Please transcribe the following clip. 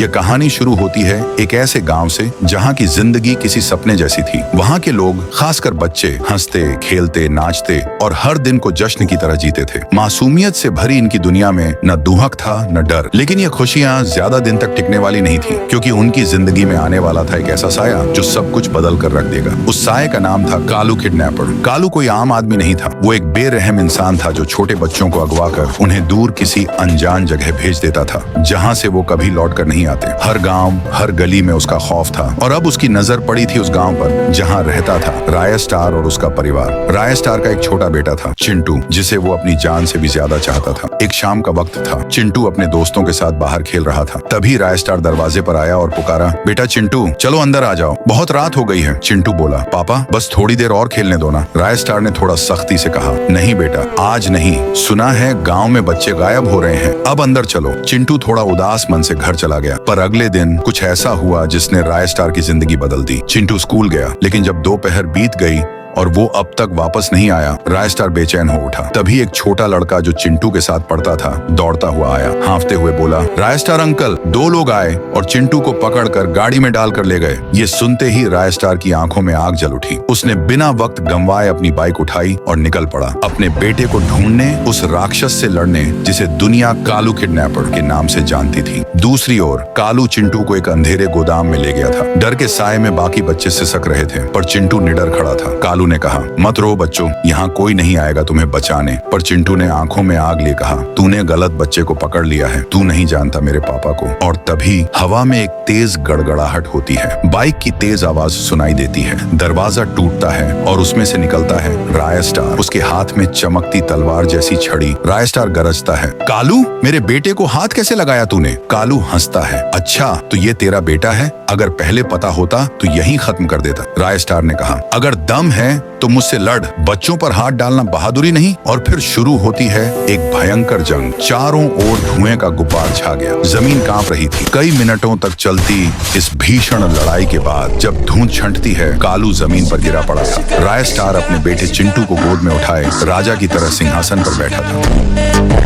ये कहानी शुरू होती है एक ऐसे गांव से जहां की जिंदगी किसी सपने जैसी थी। वहां के लोग, खासकर बच्चे, हंसते, खेलते, नाचते और हर दिन को जश्न की तरह जीते थे। मासूमियत से भरी इनकी दुनिया में न दुहक था न डर। लेकिन ये खुशियां ज्यादा दिन तक टिकने वाली नहीं थी, क्योंकि उनकी जिंदगी में आने वाला था एक ऐसा साया जो सब कुछ बदल कर रख देगा। उस साये का नाम था कालू किडनैपर। कालू कोई आम आदमी नहीं था। वो एक बेरहम इंसान था जो छोटे बच्चों को अगवा कर उन्हें दूर किसी अनजान जगह भेज देता था, जहाँ से वो कभी लौट कर नहीं आते। हर गांव, हर गली में उसका खौफ था। और अब उसकी नजर पड़ी थी उस गांव पर जहां रहता था राय स्टार और उसका परिवार। राय स्टार का एक छोटा बेटा था, चिंटू, जिसे वो अपनी जान से भी ज्यादा चाहता था। एक शाम का वक्त था। चिंटू अपने दोस्तों के साथ बाहर खेल रहा था। तभी राय स्टार दरवाजे पर आया और पुकारा, बेटा चिंटू, चलो अंदर आ जाओ, बहुत रात हो गई है। चिंटू बोला, पापा बस थोड़ी देर और खेलने दो ना। राय स्टार ने थोड़ा सख्ती से कहा, नहीं बेटा, आज नहीं। सुना है गाँव में बच्चे गायब हो रहे हैं, अब अंदर चलो। चिंटू थोड़ा उदास मन से घर चला गया। पर अगले दिन कुछ ऐसा हुआ जिसने राय स्टार की जिंदगी बदल दी। चिंटू स्कूल गया, लेकिन जब दोपहर बीत गई और वो अब तक वापस नहीं आया, राय स्टार बेचैन हो उठा। तभी एक छोटा लड़का जो चिंटू के साथ पढ़ता था दौड़ता हुआ आया। हांफते हुए बोला, राय स्टार अंकल, दो लोग आए और चिंटू को पकड़कर गाड़ी में डालकर ले गए। ये सुनते ही राय स्टार की आंखों में आग जल उठी। उसने बिना वक्त गंवाए अपनी बाइक उठाई और निकल पड़ा, अपने बेटे को ढूंढने, उस राक्षस से लड़ने जिसे दुनिया कालू किडनैपर के नाम से जानती थी। दूसरी ओर कालू चिंटू को एक अंधेरे गोदाम में ले गया था। डर के साए में बाकी बच्चे सिसक रहे थे, पर चिंटू निडर खड़ा था। कालू ने कहा, मत रो बच्चों, यहाँ कोई नहीं आएगा तुम्हें बचाने। पर चिंटू ने आंखों में आग लिए कहा, तूने गलत बच्चे को पकड़ लिया है, तू नहीं जानता मेरे पापा को। और तभी हवा में एक तेज गड़गड़ाहट होती है। बाइक की तेज आवाज सुनाई देती है। दरवाजा टूटता है और उसमें से निकलता है राय स्टार, उसके हाथ में चमकती तलवार जैसी छड़ी। राय स्टार गरजता है, कालू, मेरे बेटे को हाथ कैसे लगाया तूने? कालू हंसता है, अच्छा तो ये तेरा बेटा है? अगर पहले पता होता तो यहीं खत्म कर देता। राय स्टार ने कहा, अगर दम है तो मुझसे लड़, बच्चों पर हाथ डालना बहादुरी नहीं। और फिर शुरू होती है एक भयंकर जंग। चारों ओर धुएं का गुब्बार छा गया। जमीन कांप रही थी। कई मिनटों तक चलती इस भीषण लड़ाई के बाद जब धुंध छंटती है, कालू जमीन पर गिरा पड़ा था। राय स्टार अपने बेटे चिंटू को गोद में उठाए राजा की तरह सिंहासन पर बैठा था।